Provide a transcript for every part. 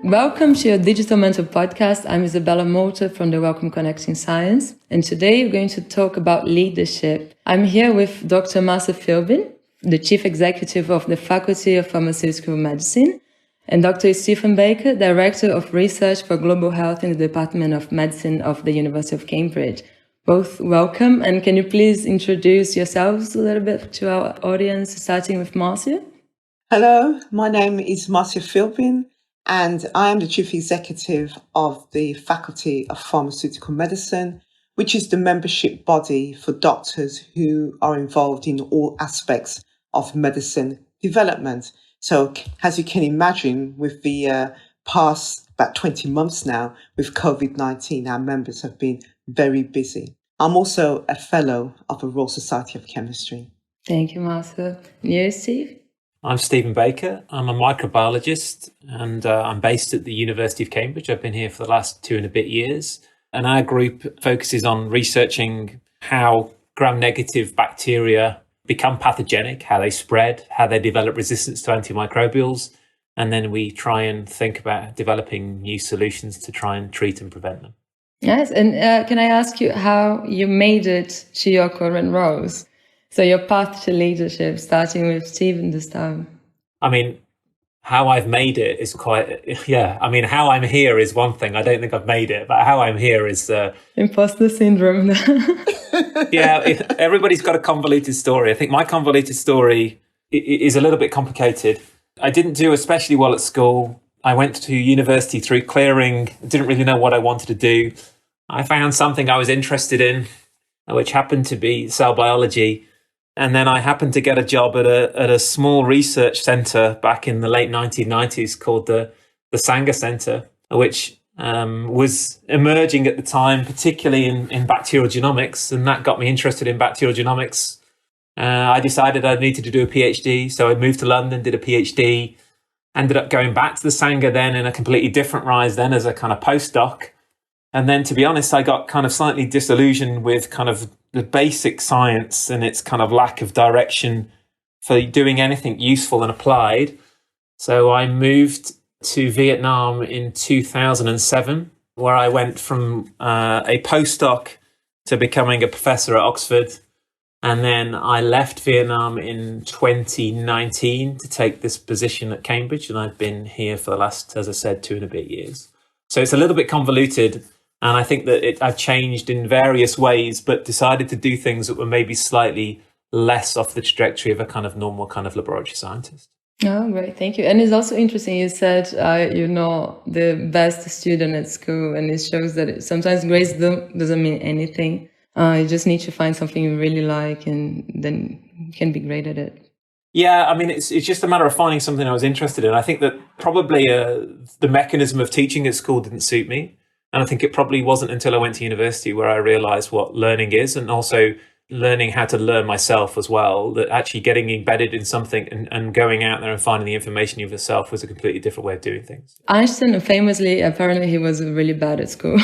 Welcome to your Digital Mentor podcast. I'm Isabella Motor from the Welcome Connecting Science. And today we're going to talk about leadership. I'm here with Dr. Marcia Philbin, the Chief Executive of the Faculty of Pharmaceutical Medicine, and Dr. Stephen Baker, Director of Research for Global Health in the Department of Medicine of the University of Cambridge. Both welcome. And can you please introduce yourselves a little bit to our audience, starting with Marcia? Hello, my name is Marcia Philbin, and I am the Chief Executive of the Faculty of Pharmaceutical Medicine, which is the membership body for doctors who are involved in all aspects of medicine development. So as you can imagine, with the past about 20 months now with COVID-19, our members have been very busy. I'm also a fellow of the Royal Society of Chemistry. Thank you, Marcia. And you, Steve? I'm Stephen Baker. I'm a microbiologist and I'm based at the University of Cambridge. I've been here for the last 2 and a bit years. And our group focuses on researching how gram-negative bacteria become pathogenic, how they spread, how they develop resistance to antimicrobials. And then we try and think about developing new solutions to try and treat and prevent them. Yes. And can I ask you how you made it to your current roles? So your path to leadership, starting with Stephen this time. I mean, how I've made it is how I'm here is one thing. I don't think I've made it, but how I'm here is... Imposter syndrome. Everybody's got a convoluted story. I think my convoluted story is a little bit complicated. I didn't do especially well at school. I went to university through clearing, didn't really know what I wanted to do. I found something I was interested in, which happened to be cell biology. And then I happened to get a job at a small research centre back in the late 1990s called the Sanger Centre, which was emerging at the time, particularly in bacterial genomics. And that got me interested in bacterial genomics. I decided I needed to do a PhD. So I moved to London, did a PhD, ended up going back to the Sanger then in a completely different rise then as a kind of postdoc. And then, to be honest, I got kind of slightly disillusioned with kind of the basic science and its kind of lack of direction for doing anything useful and applied. So I moved to Vietnam in 2007, where I went from a postdoc to becoming a professor at Oxford. And then I left Vietnam in 2019 to take this position at Cambridge. And I've been here for the last, as I said, 2 and a bit years. So it's a little bit convoluted. And I think that I've changed in various ways, but decided to do things that were maybe slightly less off the trajectory of a kind of normal kind of laboratory scientist. Oh, great. Thank you. And it's also interesting. You said you're not the best student at school, and it shows that sometimes grades doesn't mean anything. You just need to find something you really like, and then you can be great at it. Yeah, I mean, it's just a matter of finding something I was interested in. I think that probably the mechanism of teaching at school didn't suit me. And I think it probably wasn't until I went to university where I realized what learning is, and also learning how to learn myself as well, that actually getting embedded in something and going out there and finding the information of yourself was a completely different way of doing things. Einstein, famously, apparently he was really bad at school.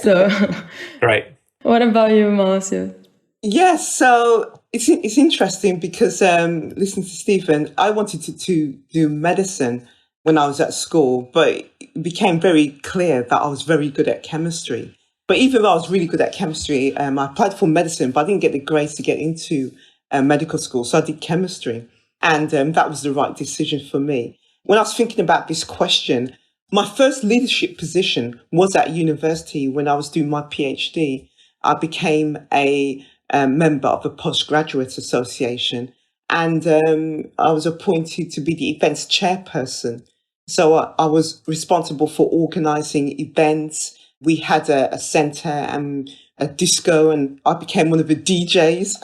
So, right. What about you, Marcia? Yes, so it's interesting because listening to Stephen, I wanted to do medicine when I was at school, but it became very clear that I was very good at chemistry. But even though I was really good at chemistry, I applied for medicine, but I didn't get the grades to get into medical school. So I did chemistry, and that was the right decision for me. When I was thinking about this question, my first leadership position was at university. When I was doing my PhD, I became a member of the Postgraduate Association, and I was appointed to be the events chairperson. So I was responsible for organising events. We had a centre and a disco, and I became one of the DJs.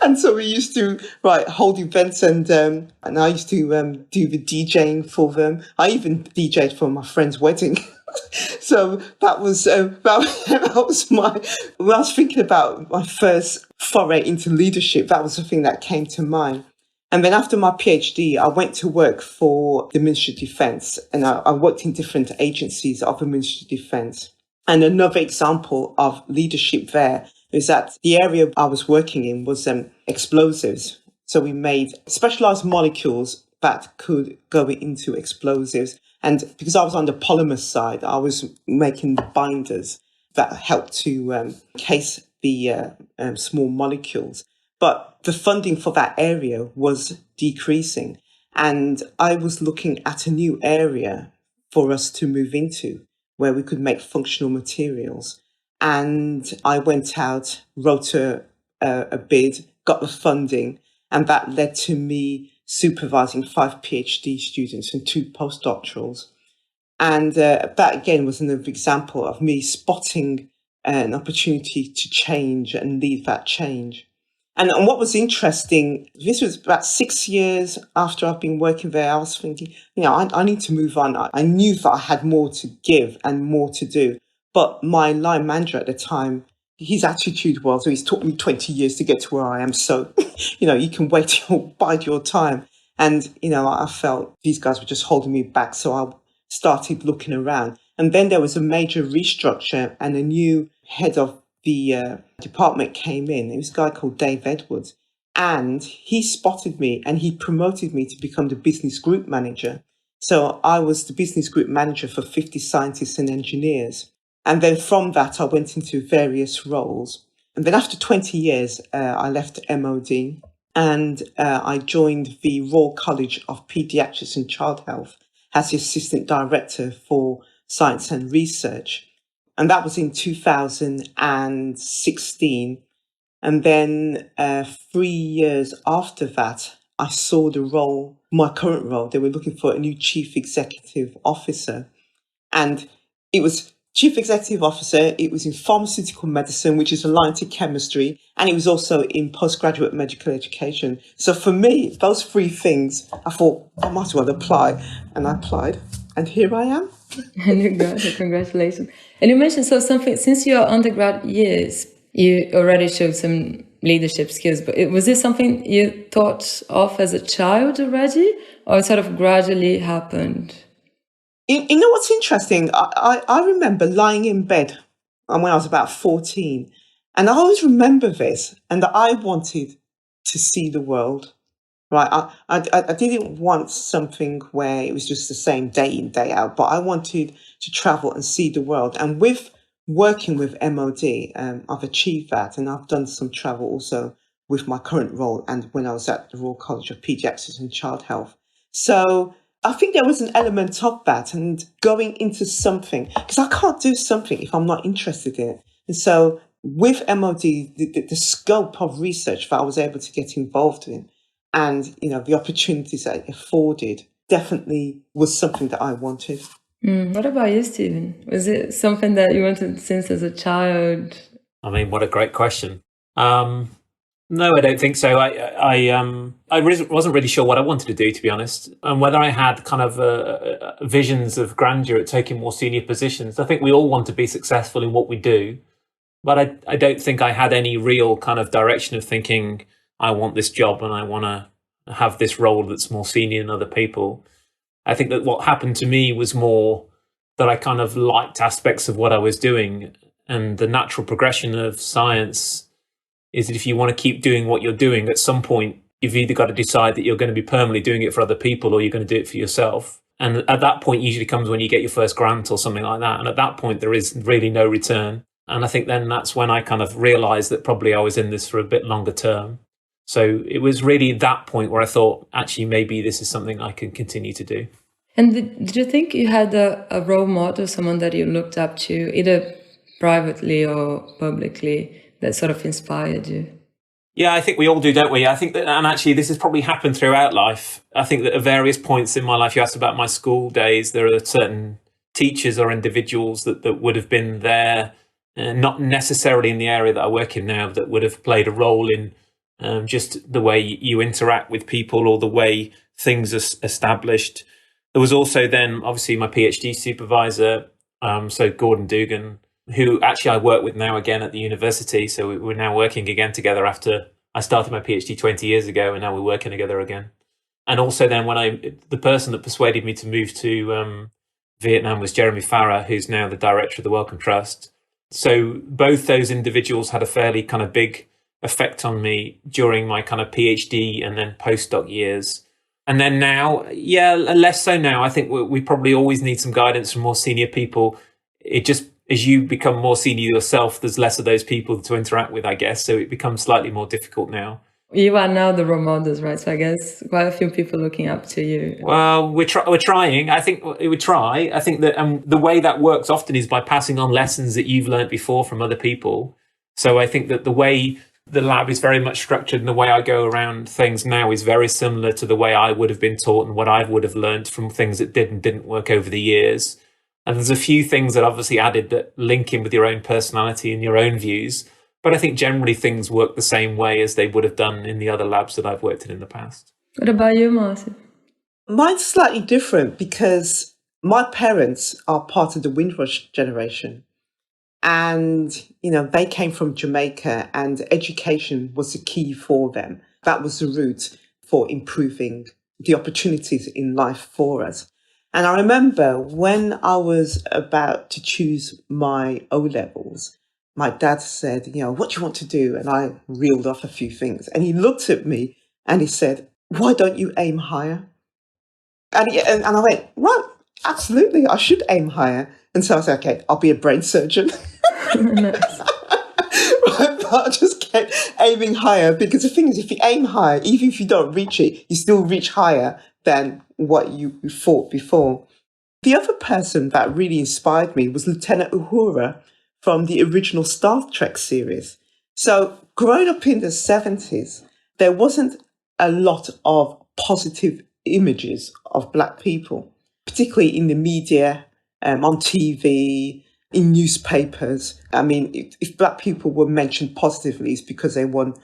And so we used to hold events, and I used to do the DJing for them. I even DJed for my friend's wedding. So that was my. When I was thinking about my first foray into leadership, that was the thing that came to mind. And then after my PhD, I went to work for the Ministry of Defence, and I worked in different agencies of the Ministry of Defence. And another example of leadership there is that the area I was working in was explosives. So we made specialised molecules that could go into explosives. And because I was on the polymer side, I was making the binders that helped to case the small molecules. But the funding for that area was decreasing. And I was looking at a new area for us to move into where we could make functional materials. And I went out, wrote a bid, got the funding, and that led to me supervising 5 PhD students and 2 postdoctorals. And that again was an example of me spotting an opportunity to change and lead that change. And what was interesting, this was about 6 years after I've been working there, I was thinking, I need to move on. I knew that I had more to give and more to do. But my line manager at the time, his attitude was, he's taught me 20 years to get to where I am. So, you can wait, bide your time. And, I felt these guys were just holding me back. So I started looking around. And then there was a major restructure and a new head of the department came in. It was a guy called Dave Edwards. And he spotted me and he promoted me to become the business group manager. So I was the business group manager for 50 scientists and engineers. And then from that, I went into various roles. And then after 20 years, I left MOD and I joined the Royal College of Pediatrics and Child Health as the assistant director for science and research. And that was in 2016. And then 3 years after that, I saw the role, my current role. They were looking for a new chief executive officer. And it was chief executive officer. It was in pharmaceutical medicine, which is aligned to chemistry. And it was also in postgraduate medical education. So for me, those 3 things, I thought I might as well apply. And I applied. And here I am. And you got it. Congratulations. And you mentioned something, since your undergrad years, you already showed some leadership skills, but was this something you thought of as a child already, or it sort of gradually happened? You know what's interesting? I remember lying in bed when I was about 14, and I always remember this, and that I wanted to see the world. Right, I didn't want something where it was just the same day in, day out, but I wanted to travel and see the world. And with working with MOD, I've achieved that. And I've done some travel also with my current role and when I was at the Royal College of Pediatrics and Child Health. So I think there was an element of that and going into something, because I can't do something if I'm not interested in it. And so with MOD, the scope of research that I was able to get involved in, and, the opportunities that it afforded definitely was something that I wanted. What about you, Stephen? Was it something that you wanted since as a child? I mean, what a great question. No, I don't think so. I wasn't really sure what I wanted to do, to be honest, and whether I had kind of visions of grandeur at taking more senior positions. I think we all want to be successful in what we do, but I don't think I had any real kind of direction of thinking, I want this job and I want to have this role that's more senior than other people. I think that what happened to me was more that I kind of liked aspects of what I was doing. And the natural progression of science is that if you want to keep doing what you're doing, at some point, you've either got to decide that you're going to be permanently doing it for other people or you're going to do it for yourself. And at that point usually comes when you get your first grant or something like that. And at that point, there is really no return. And I think then that's when I kind of realized that probably I was in this for a bit longer term. So it was really that point where I thought, actually, maybe this is something I can continue to do. And did you think you had a role model, someone that you looked up to, either privately or publicly, that sort of inspired you? Yeah, I think we all do, don't we? I think that, and actually this has probably happened throughout life. I think that at various points in my life, you asked about my school days, there are certain teachers or individuals that would have been there, not necessarily in the area that I work in now, that would have played a role in just the way you interact with people or the way things are established. There was also then obviously my PhD supervisor, so Gordon Dugan, who actually I work with now again at the university. So we're now working again together after I started my PhD 20 years ago, and now we're working together again. And also then the person that persuaded me to move to Vietnam was Jeremy Farah, who's now the director of the Wellcome Trust. So both those individuals had a fairly kind of big effect on me during my kind of PhD and then postdoc years. And then now, yeah, less so now. I think we probably always need some guidance from more senior people. It just, as you become more senior yourself, there's less of those people to interact with, I guess. So it becomes slightly more difficult now. You are now the role models, right? So I guess quite a few people looking up to you. Well, we're trying. I think we try. I think that the way that works often is by passing on lessons that you've learned before from other people. So I think that the way the lab is very much structured and the way I go around things now is very similar to the way I would have been taught and what I would have learned from things that did and didn't work over the years. And there's a few things that obviously added that link in with your own personality and your own views. But I think generally things work the same way as they would have done in the other labs that I've worked in the past. What about you, Marcia? Mine's slightly different because my parents are part of the Windrush generation. And, they came from Jamaica and education was the key for them. That was the route for improving the opportunities in life for us. And I remember when I was about to choose my O-levels, my dad said, what do you want to do? And I reeled off a few things. And he looked at me and he said, why don't you aim higher? And I went, right, absolutely, I should aim higher. And so I said, okay, I'll be a brain surgeon. Nice. Right, but I just kept aiming higher because the thing is, if you aim higher, even if you don't reach it, you still reach higher than what you thought before. The other person that really inspired me was Lieutenant Uhura from the original Star Trek series. So growing up in the 70s, there wasn't a lot of positive images of Black people, particularly in the media, on TV, in newspapers. I mean, if Black people were mentioned positively, it's because they won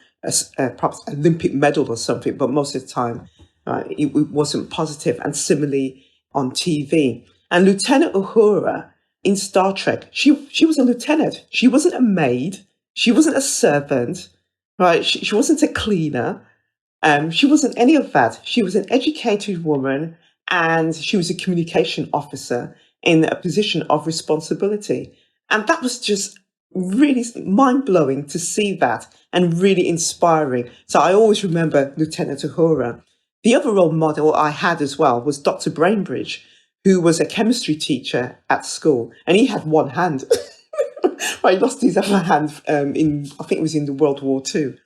perhaps an Olympic medal or something, but most of the time it wasn't positive. And similarly on TV. And Lieutenant Uhura in Star Trek, she was a lieutenant. She wasn't a maid. She wasn't a servant, right? She wasn't a cleaner. She wasn't any of that. She was an educated woman and she was a communication officer in a position of responsibility. And that was just really mind-blowing to see that and really inspiring. So I always remember Lieutenant Uhura. The other role model I had as well was Dr. Brainbridge, who was a chemistry teacher at school. And he had one hand. He lost his other hand I think it was in the World War II.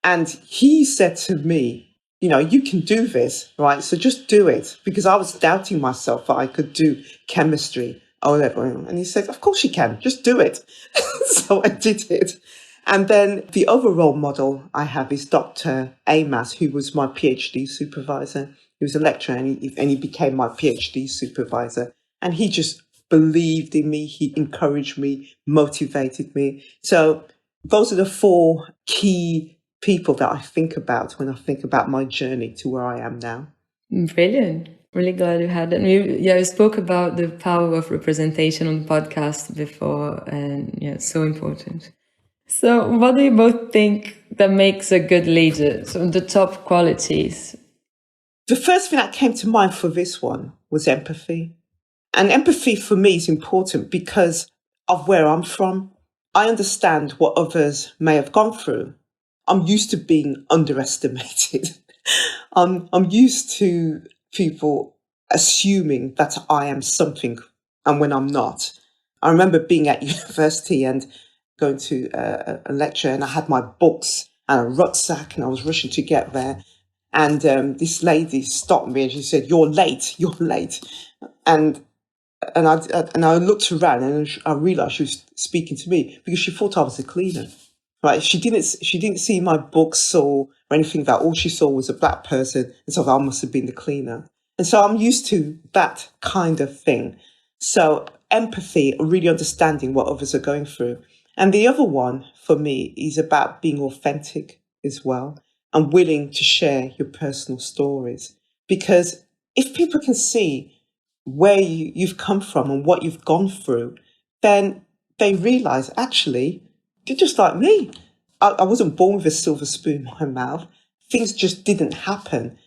And he said to me, you can do this, right? So just do it. Because I was doubting myself that I could do chemistry or whatever. And he said, of course you can, just do it. So I did it. And then the other role model I have is Dr. Amas, who was my PhD supervisor. He was a lecturer and he became my PhD supervisor. And he just believed in me. He encouraged me, motivated me. So those are the four key people that I think about when I think about my journey to where I am now. Brilliant. Really glad you had that. You spoke about the power of representation on the podcast before, and it's so important. So what do you both think that makes a good leader? So the top qualities? The first thing that came to mind for this one was empathy. And empathy for me is important because of where I'm from. I understand what others may have gone through. I'm used to being underestimated. I'm used to people assuming that I am something and when I'm not. I remember being at university and going to a lecture and I had my books and a rucksack and I was rushing to get there. And this lady stopped me and she said, you're late. And I looked around and I realised she was speaking to me because she thought I was a cleaner. Right? She didn't see my books or anything. That all she saw was a Black person, and so I must have been the cleaner. And so I'm used to that kind of thing. So empathy, really understanding what others are going through. And the other one for me is about being authentic as well and willing to share your personal stories. Because if people can see where you've come from and what you've gone through, then they realise, actually, you're just like me. I wasn't born with a silver spoon in my mouth. Things just didn't happen.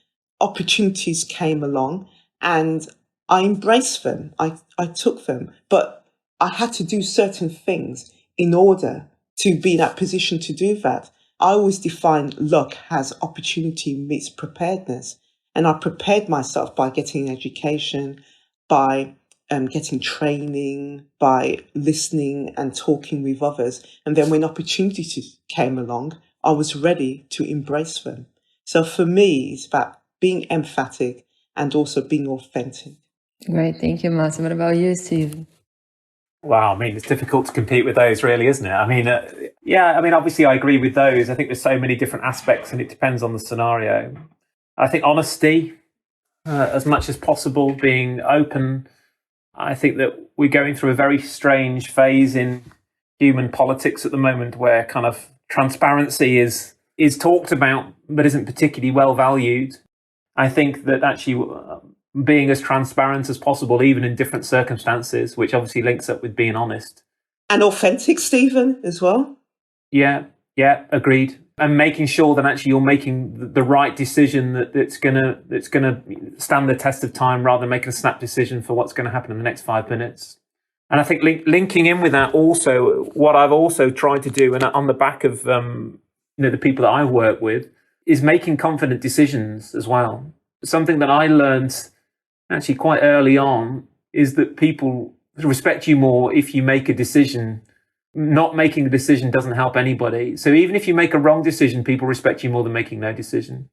Opportunities came along and I embraced them. I took them. But I had to do certain things in order to be in that position to do that. I always define luck as opportunity meets preparedness. And I prepared myself by getting an education, by getting training, by listening and talking with others. And then when opportunities came along, I was ready to embrace them. So for me, it's about being emphatic and also being authentic. Great. Thank you, Marcia. What about you, Steve? Wow, I mean, it's difficult to compete with those, really, isn't it? I mean, obviously I agree with those. I think there's so many different aspects and it depends on the scenario. I think honesty, as much as possible, being open. I think that we're going through a very strange phase in human politics at the moment where kind of transparency is talked about but isn't particularly well valued. I think that actually being as transparent as possible, even in different circumstances, which obviously links up with being honest. And authentic, Stephen, as well. Yeah, agreed. And making sure that actually you're making the right decision that's gonna stand the test of time, rather than making a snap decision for what's going to happen in the next 5 minutes. And I think linking in with that also, what I've also tried to do, and on the back of the people that I work with, is making confident decisions as well. Something that I learned actually quite early on is that people respect you more if you make a decision. Not making a decision doesn't help anybody. So even if you make a wrong decision, people respect you more than making no decision.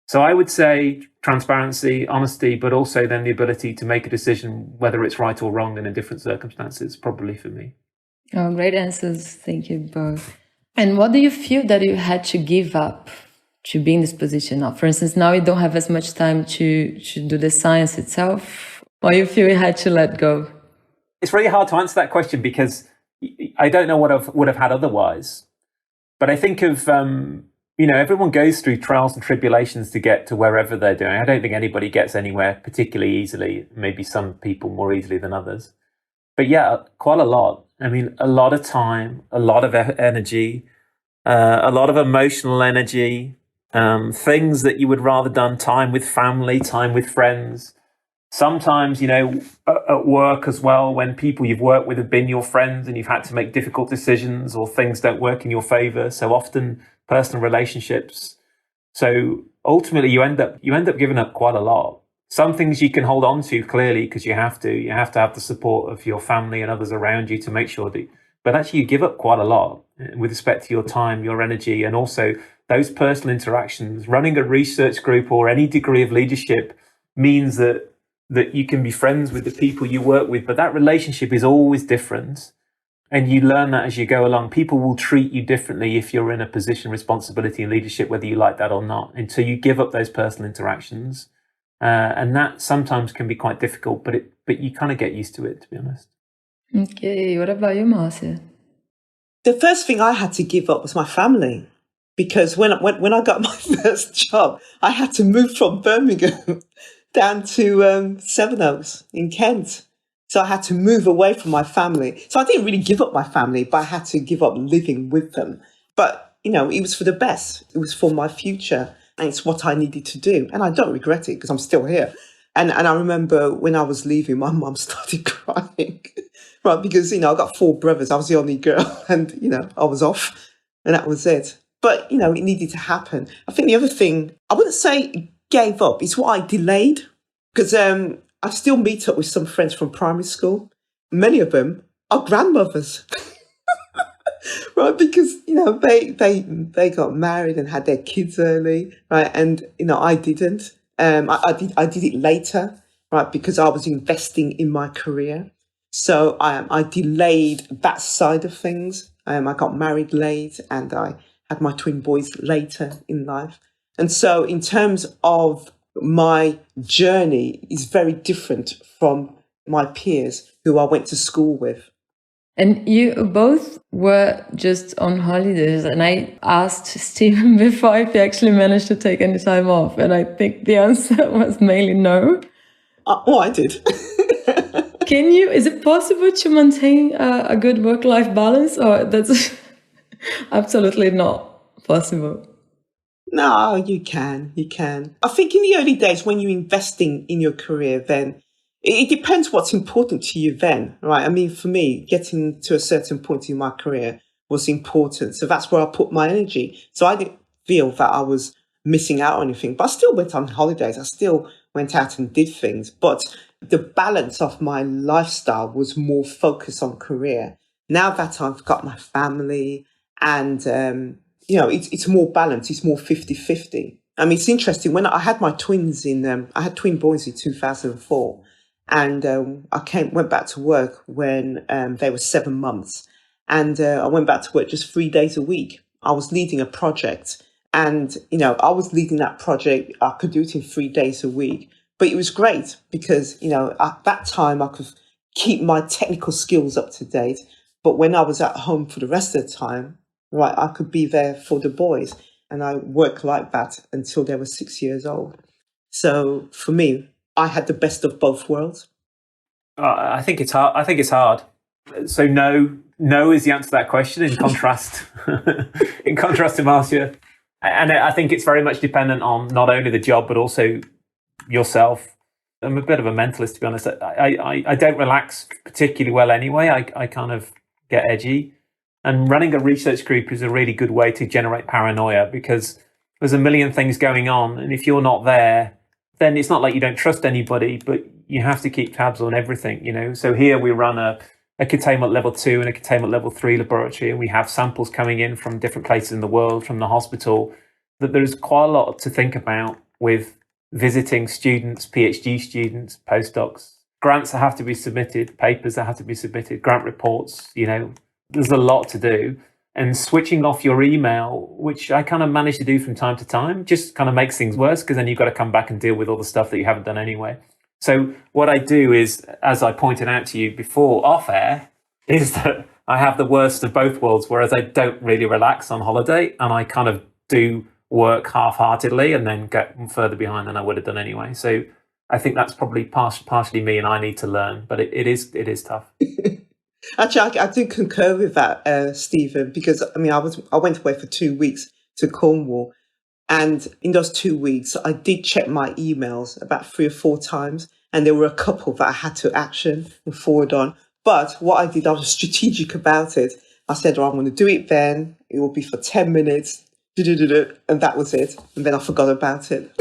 So I would say transparency, honesty, but also then the ability to make a decision, whether it's right or wrong in a different circumstances, probably for me. Oh, great answers. Thank you both. And what do you feel that you had to give up to be in this position now? For instance, now you don't have as much time to do the science itself, or you feel you had to let go? It's really hard to answer that question because I don't know what I would have had otherwise. But I think of, everyone goes through trials and tribulations to get to wherever they're doing. I don't think anybody gets anywhere particularly easily, maybe some people more easily than others. But yeah, quite a lot. I mean, a lot of time, a lot of energy, a lot of emotional energy, things that you would rather done, time with family, time with friends. Sometimes, at work as well, when people you've worked with have been your friends and you've had to make difficult decisions or things don't work in your favor. So often personal relationships. So ultimately you end up giving up quite a lot. Some things you can hold on to clearly because you have to have the support of your family and others around you to make sure that, but actually you give up quite a lot with respect to your time, your energy, and also those personal interactions. Running a research group or any degree of leadership means that you can be friends with the people you work with, but that relationship is always different. And you learn that as you go along. People will treat you differently if you're in a position of responsibility and leadership, whether you like that or not, until you give up those personal interactions. And that sometimes can be quite difficult, but you kind of get used to it, to be honest. Okay, what about you, Marcia? The first thing I had to give up was my family. Because when I got my first job, I had to move from Birmingham down to Sevenoaks in Kent. So I had to move away from my family. So I didn't really give up my family, but I had to give up living with them. But, it was for the best. It was for my future. And it's what I needed to do. And I don't regret it because I'm still here. And I remember when I was leaving, my mum started crying. Right, because, I got 4 brothers. I was the only girl. And, I was off. And that was it. But, it needed to happen. I think the other thing, I wouldn't say gave up. It's what I delayed. Because I still meet up with some friends from primary school. Many of them are grandmothers. Right, because, they got married and had their kids early. Right, and, I didn't. I did it later. Right, because I was investing in my career. So I delayed that side of things. I got married late and I had my twin boys later in life. And so in terms of my journey is very different from my peers who I went to school with. And you both were just on holidays, and I asked Stephen before if he actually managed to take any time off, and I think the answer was mainly no. I did. Is it possible to maintain a good work-life balance, or that's absolutely not possible? No, you can. I think in the early days when you're investing in your career, then it depends what's important to you then, right? I mean, for me, getting to a certain point in my career was important. So that's where I put my energy. So I didn't feel that I was missing out on anything. But I still went on holidays. I still went out and did things. But the balance of my lifestyle was more focused on career. Now that I've got my family and, it's more balanced. It's more 50-50. I mean, it's interesting. When I had my twins I had twin boys in 2004. And I went back to work when they were 7 months. And I went back to work just 3 days a week. I was leading a project. And, I was leading that project. I could do it in 3 days a week. But it was great because, at that time, I could keep my technical skills up to date. But when I was at home for the rest of the time, right, I could be there for the boys. And I worked like that until they were 6 years old. So for me, I had the best of both worlds. I think it's hard. So no is the answer to that question. In contrast, to Marcia, and I think it's very much dependent on not only the job but also yourself. I'm a bit of a mentalist, to be honest. I don't relax particularly well anyway. I kind of get edgy, and running a research group is a really good way to generate paranoia because there's a million things going on, and if you're not there, then it's not like you don't trust anybody, but you have to keep tabs on everything, So here we run a containment level 2 and a containment level 3 laboratory, and we have samples coming in from different places in the world, from the hospital, that there's quite a lot to think about with visiting students, PhD students, postdocs, grants that have to be submitted, papers that have to be submitted, grant reports, there's a lot to do. And switching off your email, which I kind of manage to do from time to time, just kind of makes things worse because then you've got to come back and deal with all the stuff that you haven't done anyway. So what I do is, as I pointed out to you before off air, is that I have the worst of both worlds, whereas I don't really relax on holiday and I kind of do work half-heartedly and then get further behind than I would have done anyway. So I think that's probably partially me and I need to learn, but it is tough. Actually, I do concur with that, Stephen, because I went away for 2 weeks to Cornwall, and in those 2 weeks, I did check my emails about 3 or 4 times, and there were a couple that I had to action and forward on. But what I did, I was strategic about it. I said, I'm going to do it then. It will be for 10 minutes, and that was it. And then I forgot about it.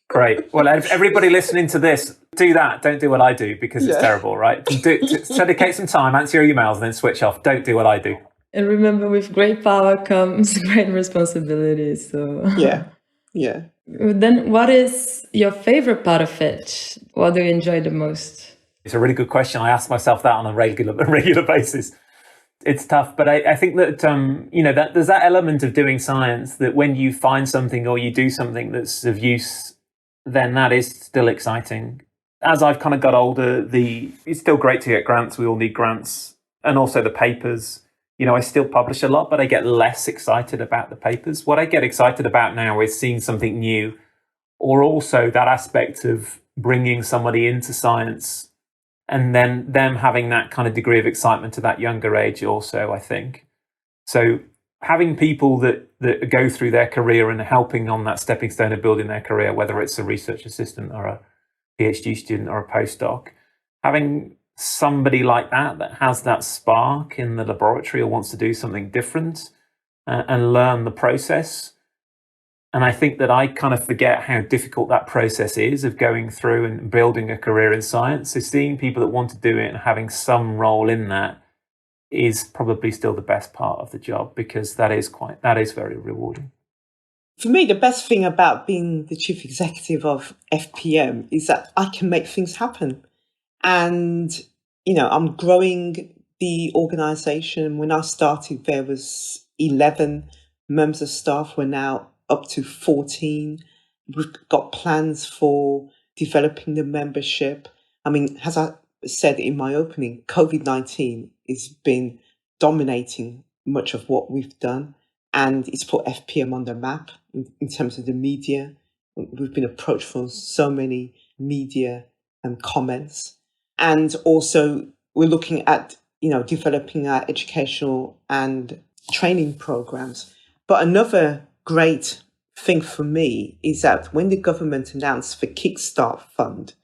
Great. Well, everybody listening to this, do that. Don't do what I do because it's terrible, right? Dedicate some time, answer your emails, and then switch off. Don't do what I do. And remember, with great power comes great responsibility. So yeah. Then, what is your favorite part of it? What do you enjoy the most? It's a really good question. I ask myself that on a regular basis. It's tough, but I think that that there's that element of doing science that when you find something or you do something that's of use, then that is still exciting. As I've kind of got older, it's still great to get grants. We all need grants. And also the papers. I still publish a lot, but I get less excited about the papers. What I get excited about now is seeing something new, or also that aspect of bringing somebody into science and then them having that kind of degree of excitement to that younger age also, I think. So having people that go through their career and helping on that stepping stone of building their career, whether it's a research assistant or a PhD student or a postdoc, having somebody like that has that spark in the laboratory or wants to do something different and learn the process. And I think that I kind of forget how difficult that process is of going through and building a career in science. So seeing people that want to do it and having some role in that is probably still the best part of the job, because that is very rewarding. For me, the best thing about being the chief executive of FPM is that I can make things happen. And, I'm growing the organization. When I started, there was 11 members of staff. We're now up to 14. We've got plans for developing the membership. As I said in my opening, COVID-19 has been dominating much of what we've done, and it's put FPM on the map in terms of the media. We've been approached for so many media comments. And also we're looking at, developing our educational and training programs. But another great thing for me is that when the government announced the Kickstart Fund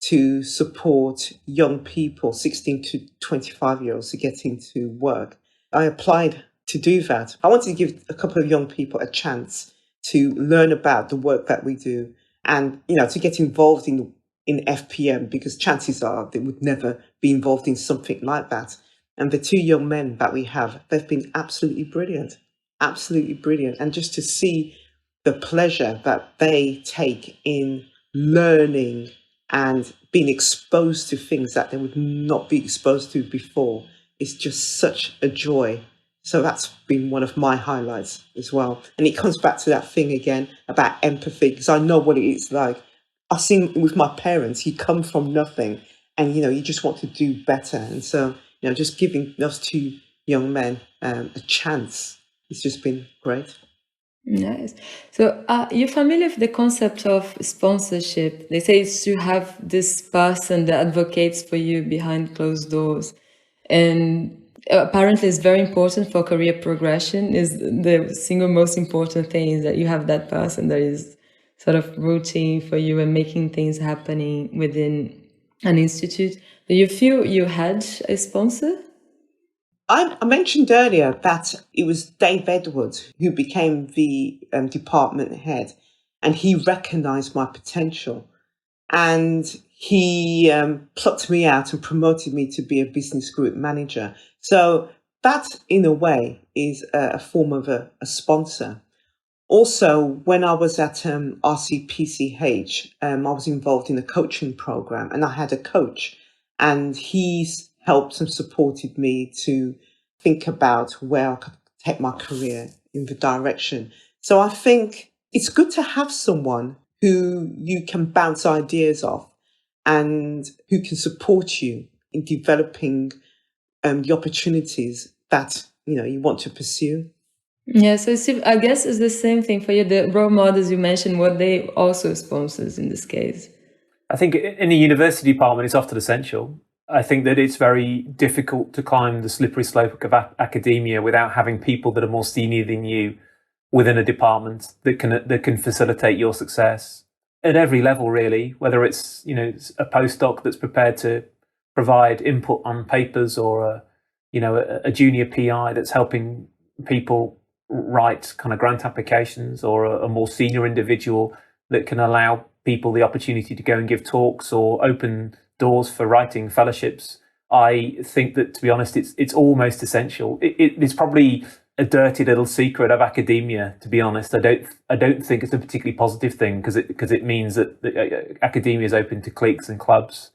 to support young people, 16 to 25-year-olds, to get into work, I applied to do that. I wanted to give a couple of young people a chance to learn about the work that we do and, to get involved in FPM, because chances are they would never be involved in something like that. And the two young men that we have, they've been absolutely brilliant, absolutely brilliant. And just to see the pleasure that they take in learning and being exposed to things that they would not be exposed to before is just such a joy. So that's been one of my highlights as well. And it comes back to that thing again about empathy, because I know what it is like. I've seen with my parents, you come from nothing and, you just want to do better. And so, just giving those two young men a chance, it's just been great. Nice. So you're familiar with the concept of sponsorship. They say it's to have this person that advocates for you behind closed doors. And apparently it's very important for career progression. Is the single most important thing is that you have that person that is sort of rooting for you and making things happening within an institute. Do you feel you had a sponsor? I mentioned earlier that it was Dave Edwards who became the department head, and he recognised my potential, and he plucked me out and promoted me to be a business group manager. So that, in a way, is a form of a sponsor. Also, when I was at RCPCH, I was involved in a coaching program, and I had a coach, and he's helped and supported me to think about where I could take my career in the direction. So I think it's good to have someone who you can bounce ideas off and who can support you in developing the opportunities that you want to pursue. Yeah, so I guess it's the same thing for you. The role models you mentioned, were they also sponsors in this case? I think in a university department, it's often essential. I think that it's very difficult to climb the slippery slope of academia without having people that are more senior than you within a department that can facilitate your success at every level, really. Whether it's a postdoc that's prepared to provide input on papers, or a junior PI that's helping people write kind of grant applications, or a more senior individual that can allow people the opportunity to go and give talks or open doors for writing fellowships. I think that, to be honest, it's almost essential. It's probably a dirty little secret of academia, to be honest. I don't think it's a particularly positive thing, because it means that academia is open to cliques and clubs.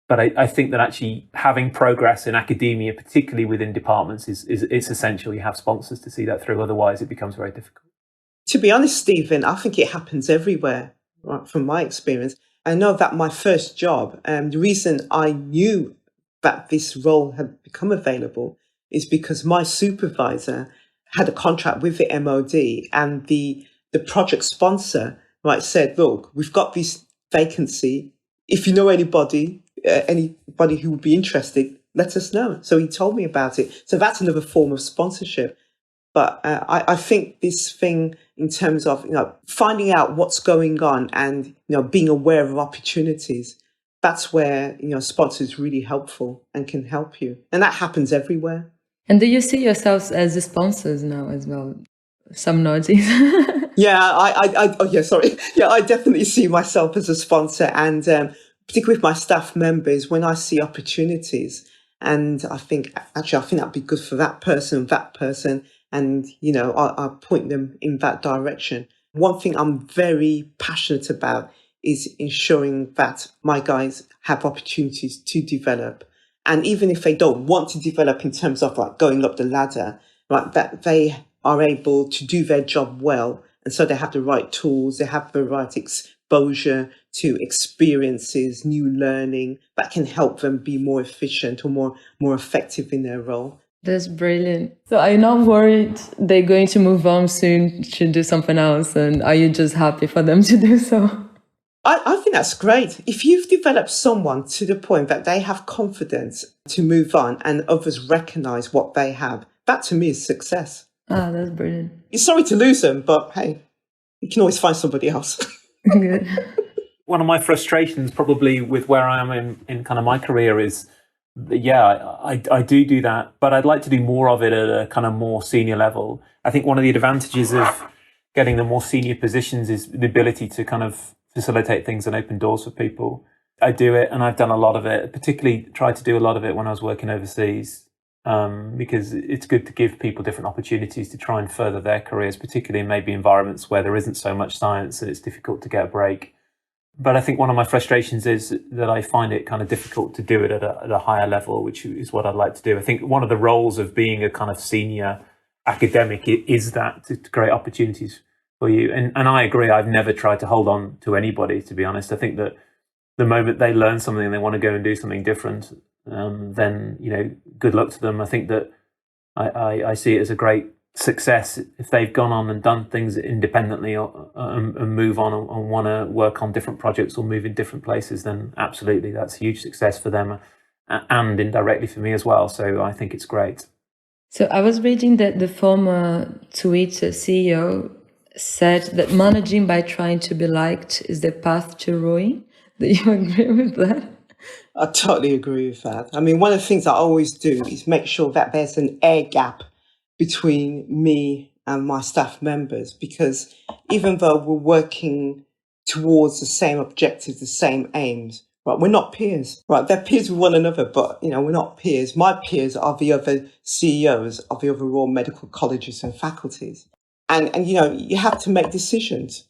But I think that actually having progress in academia, particularly within departments, it's essential. You have sponsors to see that through. Otherwise, it becomes very difficult. To be honest, Stephen, I think it happens everywhere, right, from my experience. I know that my first job, the reason I knew that this role had become available is because my supervisor had a contract with the MOD, and the project sponsor, right, said, look, we've got this vacancy. If you know anybody who would be interested, let us know. So he told me about it. So that's another form of sponsorship. But I think this thing in terms of finding out what's going on and being aware of opportunities, that's where sponsors is really helpful and can help you, and that happens everywhere. And do you see yourselves as the sponsors now as well? Some nodding. Yeah, I definitely see myself as a sponsor, and particularly with my staff members, when I see opportunities, and I think that'd be good for that person, and I point them in that direction. One thing I'm very passionate about is ensuring that my guys have opportunities to develop, and even if they don't want to develop in terms of like going up the ladder, right, that they are able to do their job well, and so they have the right tools, they have the right exposure to experiences, new learning that can help them be more efficient or more effective in their role. That's brilliant. So are you not worried they're going to move on soon to do something else? And are you just happy for them to do so? I think that's great. If you've developed someone to the point that they have confidence to move on and others recognise what they have, that to me is success. Ah, that's brilliant. You're sorry to lose them, but hey, you can always find somebody else. Good. One of my frustrations probably with where I am in kind of my career is, I do that, but I'd like to do more of it at a kind of more senior level. I think one of the advantages of getting the more senior positions is the ability to kind of facilitate things and open doors for people. I do it, and I've done a lot of it, particularly tried to do a lot of it when I was working overseas, because it's good to give people different opportunities to try and further their careers, particularly in maybe environments where there isn't so much science and it's difficult to get a break. But I think one of my frustrations is that I find it kind of difficult to do it at a higher level, which is what I'd like to do. I think one of the roles of being a kind of senior academic is that, to create opportunities for you. And I agree, I've never tried to hold on to anybody, to be honest. I think that the moment they learn something and they want to go and do something different, then, good luck to them. I think that I see it as a great success if they've gone on and done things independently and move on and want to work on different projects or move in different places, then absolutely that's a huge success for them and indirectly for me as well. So I think it's great. So I was reading that the former Twitter CEO said that managing by trying to be liked is the path to ruin. Do you agree with that? I totally agree with that. I mean, one of the things I always do is make sure that there's an air gap between me and my staff members, because even though we're working towards the same objectives, the same aims, right, we're not peers, right? They're peers with one another, but, we're not peers. My peers are the other CEOs of the other Royal Medical Colleges and faculties. And you have to make decisions,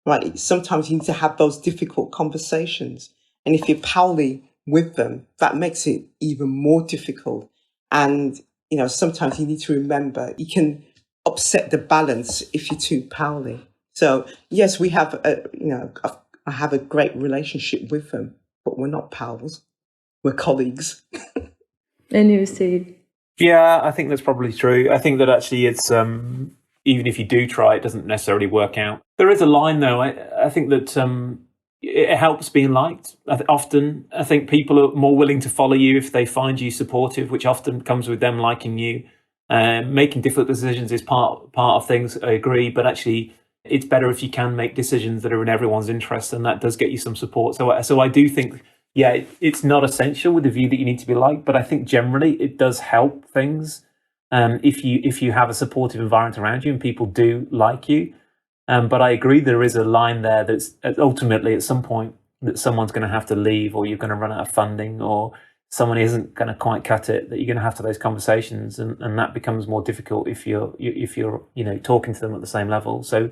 right? Sometimes you need to have those difficult conversations. And if you're pally with them, that makes it even more difficult. And sometimes you need to remember you can upset the balance if you're too pally. So yes, we have I have a great relationship with them, but we're not pals. We're colleagues. And you see, yeah, I think that's probably true. I think that actually it's even if you do try, it doesn't necessarily work out. There is a line though. I think that it helps being liked. Often, I think people are more willing to follow you if they find you supportive, which often comes with them liking you. Making difficult decisions is part of things, I agree, but actually it's better if you can make decisions that are in everyone's interest, and that does get you some support. So I do think, it's not essential with the view that you need to be liked, but I think generally it does help things if you have a supportive environment around you and people do like you. But I agree there is a line there that's ultimately at some point that someone's going to have to leave, or you're going to run out of funding, or someone isn't going to quite cut it, that you're going to have to those conversations, and that becomes more difficult if you're talking to them at the same level. So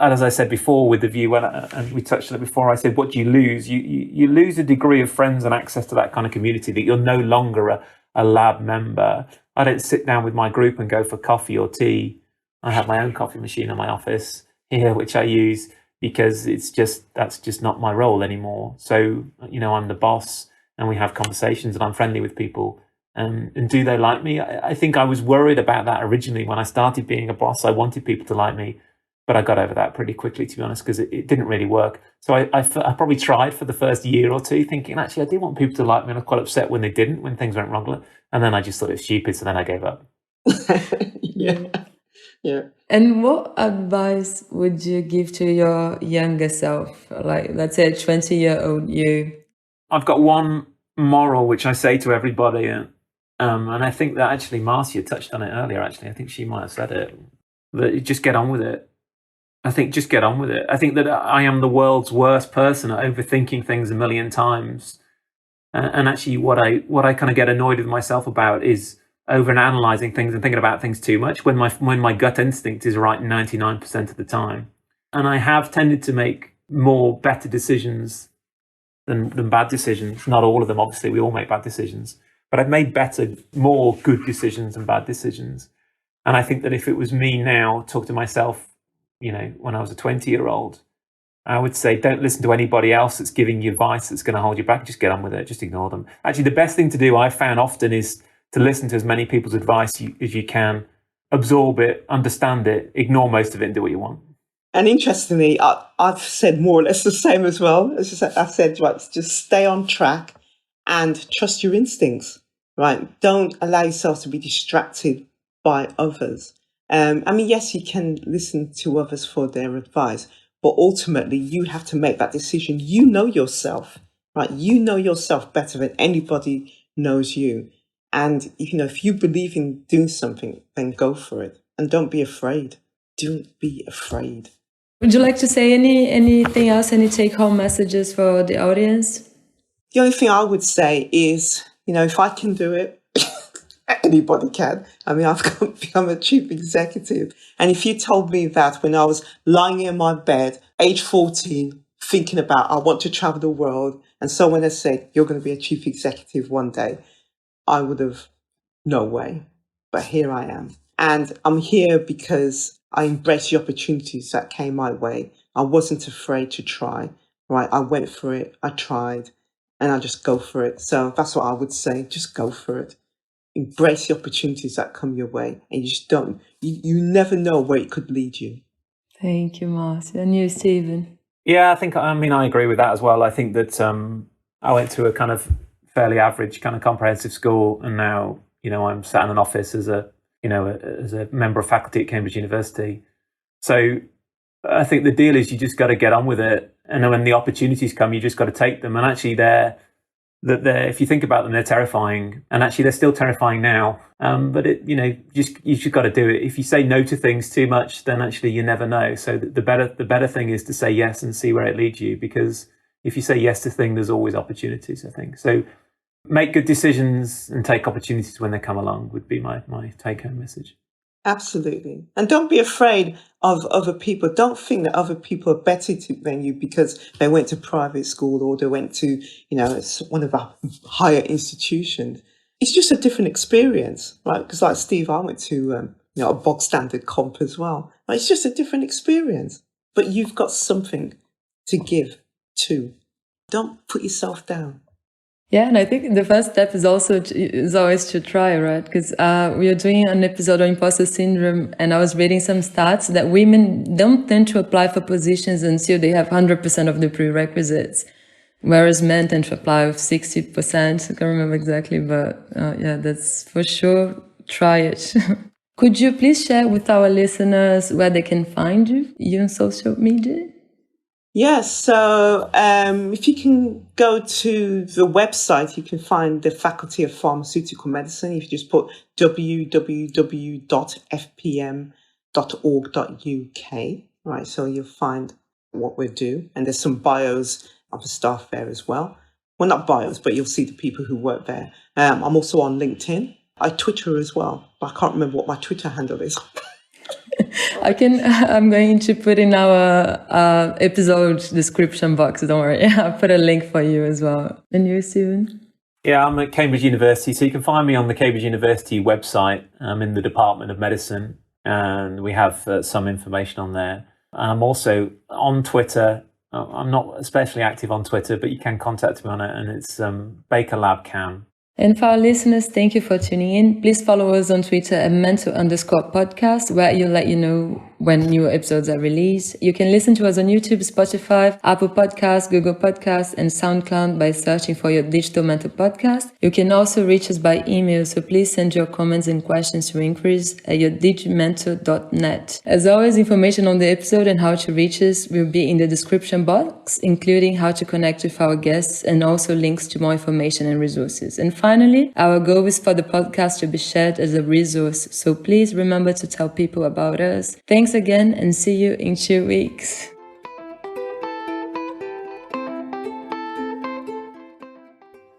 as I said before, with the view, and we touched on it before, I said, what do you lose? You lose a degree of friends and access to that kind of community, that you're no longer a lab member. I don't sit down with my group and go for coffee or tea. I have my own coffee machine in my office here, which I use because that's just not my role anymore. So, I'm the boss and we have conversations and I'm friendly with people. And do they like me? I think I was worried about that originally when I started being a boss. I wanted people to like me, but I got over that pretty quickly, to be honest, because it didn't really work. So I probably tried for the first year or two thinking, actually, I did want people to like me. And I was quite upset when they didn't, when things went wrong. And then I just thought it was stupid. So then I gave up. Yeah. And what advice would you give to your younger self? Like, let's say a 20-year-old you. I've got one moral which I say to everybody, and I think that actually Marcia touched on it earlier. Actually, I think she might have said it. That you just get on with it. I think just get on with it. I think that I am the world's worst person at overthinking things a million times, and actually, what I kind of get annoyed with myself about is over-analyzing things and thinking about things too much when my gut instinct is right 99% of the time. And I have tended to make more better decisions than bad decisions. Not all of them, obviously, we all make bad decisions. But I've made more good decisions than bad decisions. And I think that if it was me now, talk to myself, when I was a 20-year-old, I would say, don't listen to anybody else that's giving you advice that's going to hold you back. Just get on with it. Just ignore them. Actually, the best thing to do, I've found often, is to listen to as many people's advice as you can, absorb it, understand it, ignore most of it, and do what you want. And interestingly, I've said more or less the same as well. As I said, right, just stay on track and trust your instincts, right? Don't allow yourself to be distracted by others. Yes, you can listen to others for their advice, but ultimately you have to make that decision. You know yourself, right? You know yourself better than anybody knows you. And if you believe in doing something, then go for it, and don't be afraid. don't be afraid. Would you like to say anything else, any take-home messages for the audience? The only thing I would say is, if I can do it, anybody can. I mean, I've become a chief executive. And if you told me that when I was lying in my bed, age 14, thinking about, I want to travel the world, and someone has said, you're going to be a chief executive one day, I would have, no way. But here I am. And I'm here because I embraced the opportunities that came my way. I wasn't afraid to try, right? I went for it. I tried, and I just go for it. So that's what I would say. Just go for it. Embrace the opportunities that come your way, and you just don't, you never know where it could lead you. Thank you, Marcia. And you, Stephen? Yeah, I agree with that as well. I think that I went to a kind of fairly average kind of comprehensive school, and now, I'm sat in an office as a member of faculty at Cambridge University. So I think the deal is you just got to get on with it. And then when the opportunities come, you just got to take them. And actually if you think about them, they're terrifying, and actually they're still terrifying now. But you just got to do it. If you say no to things too much, then actually you never know. So the better thing is to say yes and see where it leads you, because if you say yes to things, there's always opportunities, I think. So make good decisions and take opportunities when they come along would be my take-home message. Absolutely. And don't be afraid of other people. Don't think that other people are better than you because they went to private school or they went to, one of our higher institutions. It's just a different experience, right? Because like Steve, I went to, a bog standard comp as well. Right? It's just a different experience, but you've got something to give too. Don't put yourself down. Yeah, and I think the first step is always to try, right? Because we are doing an episode on imposter syndrome, and I was reading some stats that women don't tend to apply for positions until they have 100% of the prerequisites, whereas men tend to apply with 60%. I can't remember exactly, but that's for sure. Try it. Could you please share with our listeners where they can find you on social media? Yes, so if you can go to the website, you can find the Faculty of Pharmaceutical Medicine. If you just put www.fpm.org.uk, right, so you'll find what we do. And there's some bios of the staff there as well. Well, not bios, but you'll see the people who work there. I'm also on LinkedIn. I Twitter as well, but I can't remember what my Twitter handle is. I'm going to put in our episode description box. Don't worry. I'll put a link for you as well. And you, Stephen? Yeah, I'm at Cambridge University. So you can find me on the Cambridge University website. I'm in the Department of Medicine, and we have some information on there. I'm also on Twitter. I'm not especially active on Twitter, but you can contact me on it, and it's Baker Lab Cam. And for our listeners, thank you for tuning in. Please follow us on Twitter at mentor_podcast, where you'll let you know when new episodes are released. You can listen to us on YouTube, Spotify, Apple Podcasts, Google Podcasts, and SoundCloud by searching for your digital mentor podcast. You can also reach us by email, so please send your comments and questions to inquiries@yourdigimentor.net. As always, information on the episode and how to reach us will be in the description box, including how to connect with our guests and also links to more information and resources. And finally, our goal is for the podcast to be shared as a resource, so please remember to tell people about us. Thanks again, and see you in 2 weeks.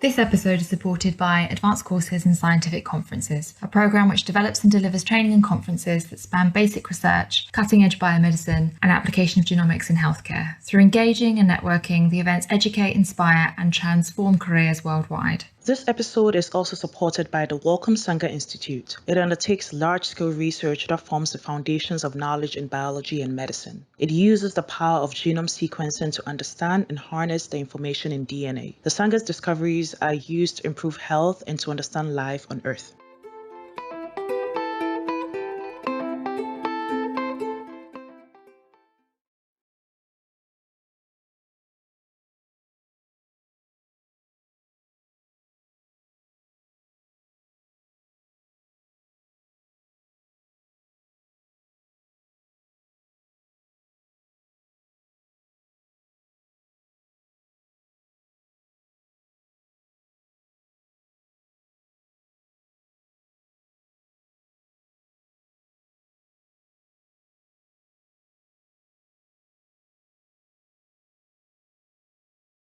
This episode is supported by Advanced Courses and Scientific Conferences, a program which develops and delivers training and conferences that span basic research, cutting-edge biomedicine, and application of genomics in healthcare. Through engaging and networking, the events educate, inspire, and transform careers worldwide. This episode is also supported by the Wellcome Sanger Institute. It undertakes large-scale research that forms the foundations of knowledge in biology and medicine. It uses the power of genome sequencing to understand and harness the information in DNA. The Sanger's discoveries are used to improve health and to understand life on Earth.